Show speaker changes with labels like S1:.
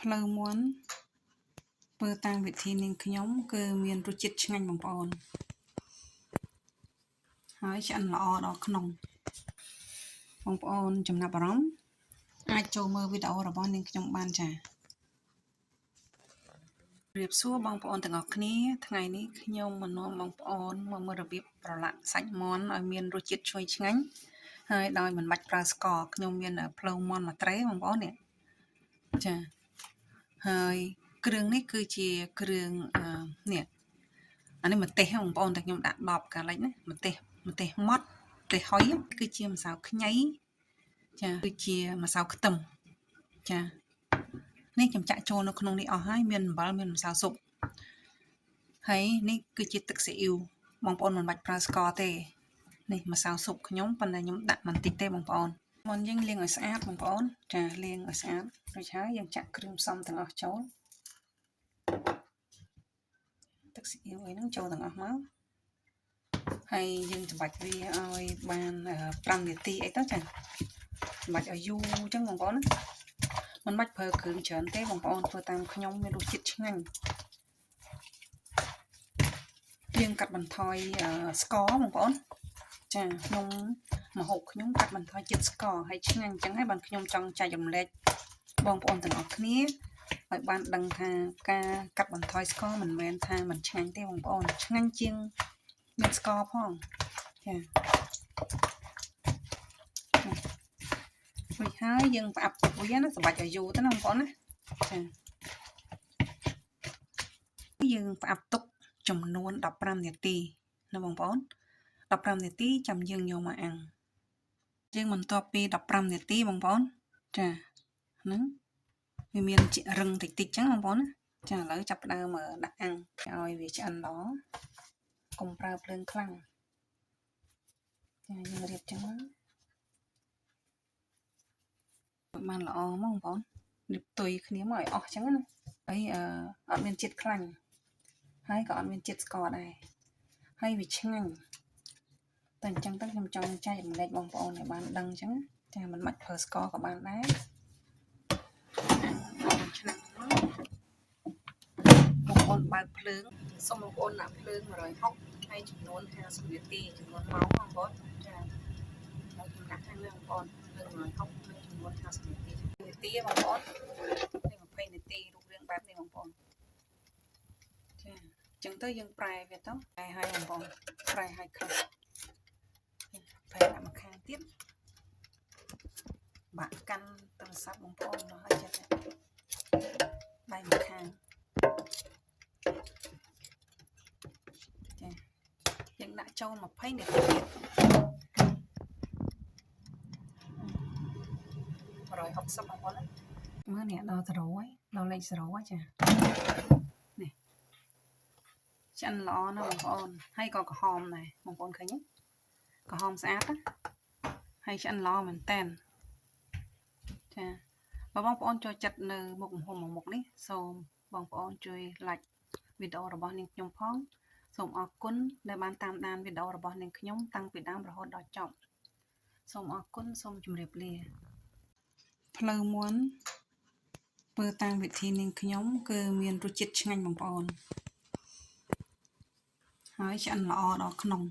S1: ផ្លូវមាន់ធ្វើតាមវិធីនាងខ្ញុំគឺមានរសជាតិឆ្ងាញ់បងប្អូនហើយឆ្អិនល្អដល់ក្នុងបងប្អូនចំណាប់អារម្មណ៍អាចចូលមើលវីដេអូរបស់នាងខ្ញុំបានចា៎រៀបសួរបងប្អូនទាំងអស់គ្នាថ្ងៃនេះខ្ញុំមកនាំបងប្អូនមកមើលរបៀបប្រឡាក់សាច់មាន់ឲ្យមានរសជាតិឈ្ងុយឆ្ងាញ់ហើយដោយមិនបាច់ប្រើស្ករខ្ញុំមានភ្លើងមាន់មួយត្រេបងប្អូននេះចា៎ហើយគ្រឿងនេះគឺជាគ្រឿងនេះអានេះម្ទេសបងប្អូនតែខ្ញុំដាក់10កាលិចណាម្ទេសម៉ត់ម្ទេសហុយគឺជាម្សៅខ្ញីចាគឺជាម្សៅខ្ទឹមចានេះខ្ញុំចាក់ចូលនៅក្នុងនេះអស់ហើយមានអំបិលមានម្សៅស៊ុបហើយនេះគឺជាទឹកស៊ីអ៊ីវបងប្អូនមិនបាច់ប្រើស្ករទេនេះម្សៅស៊ុបខ្ញុំប៉ុន្តែខ្ញុំដាក់បន្តិចទេបងប្អូនមុនយើងលាងឲ្យស្អាតបងប្អូនចាលាងឲ្យស្អាតរួចហើយយើងចាក់គ្រឿងផ្សំទាំងអស់ចូលទឹកស៊ីអ៊ីវអីហ្នឹងចូលទាំងអស់មកហើយយើងច្របាច់វាឲ្យបាន5នាទីអីទៅចាច្របាច់ឲ្យយូរអញ្ចឹងបងប្អូនណាមិនបាច់ប្រើគ្រឿងច្រើនទេបងប្អូនធ្វើតាមខ្ញុំមានរសជាតិឆ្ងាញ់យើងកាត់បន្ថយស្ករបងប្អូនចាខ្ញុំម្ហូបខ្ញុំកាត់បន្ថយជាតិស្ករហើយឆ្ងាញ់អញ្ចឹងហើយបានខ្ញុំចង់ចែករំលែកបងប្អូនទាំងអស់គ្នាឲ្យបានដឹងថាការកាត់បន្ថយស្ករមិនមែនថាមិនឆ្ងាញ់ទេបងប្អូនឆ្ងាញ់ជាងមានស្ករផងចារួចហើយយើងផ្អាប់ទុកវាណាសម្បាច់ឲ្យយូរទៅណាបងប្អូនណាចាយើងផ្អាប់ទុកចំនួន15នាទីណាបងប្អូន15នាទីចាំយើងយកមកអាំងយើងបន្ទាប់ពី15នាទីបងប្អូនចាហ្នឹងវាមានរឹងតិចៗចឹងបងប្អូនណាចាឥឡូវចាប់ផ្ដើមដាក់អាំងឲ្យវាឆ្អិនល្អកុំប្រើភ្លើងខ្លាំងចាយើងរៀបចឹងបានល្អមកបងប្អូនរៀបទុយគ្នាមកឲ្យអស់ចឹងណាហើយអត់មានជាតិខ្លាញ់ហើយក៏អត់មានជាតិស្ករដែរហើយវាឆ្ងាញ់តែអញ្ចឹងទៅខ្ញុំចង់ចែករំលែកបងប្អូនឲ្យបានដឹងអញ្ចឹងចាមិនបាច់ប្រើស្ករក៏បានដែរឆ្នាំបងប្អូនបើកភ្លើងសូមបងប្អូនដាក់ភ្លើង160ហើយចំនួន50នាទីចំនួនម៉ោងបងប្អូនចាហើយខ្ញុំដាក់ខាងលើបងប្អូនភ្លើង160ហើយចំនួន50នាទីបងប្អូន20នាទីរូបរាងបែបនេះបងប្អូនចាអញ្ចឹងទៅយើងប្រែវាទៅប្រែឲ្យបងប្អូនប្រែឲ្យខ្លះប្រែដាក់មកខាងទៀតបាក់កាន់ទូរស័ព្ទបងប្អូនមកឲ្យចិត្តដៃមកខាងចាយើងដាក់ចូល20នាទីទៀត160បងប្អូនណាមើលនេះដល់0ហើយដល់លេខ0ហើយចានេះឆ្អិនល្អណាស់បងប្អូនហើយក៏ក្រហមដែរបងប្អូនឃើញទេក្រហមស្អាតណាហើយឆ្អិនល្អមែនតែនចាបើបងប្អូនចូលចិត្តនៅមុខម្ហូបមួយមុខនេះសូមបងប្អូនជួយ like វីដេអូរបស់នាងខ្ញុំផងសូមអរគុណដែលបានតាមដានវីដេអូរបស់នាងខ្ញុំតាំងពីដើមរហូតដល់ចប់សូមអរគុណសូមជម្រាបលាផ្លូវមាន់ធ្វើតាមវិធីនាងខ្ញុំគឺមានរសជាតិឆ្ងាញ់បងប្អូនហើយឆ្អិនល្អដល់ក្នុង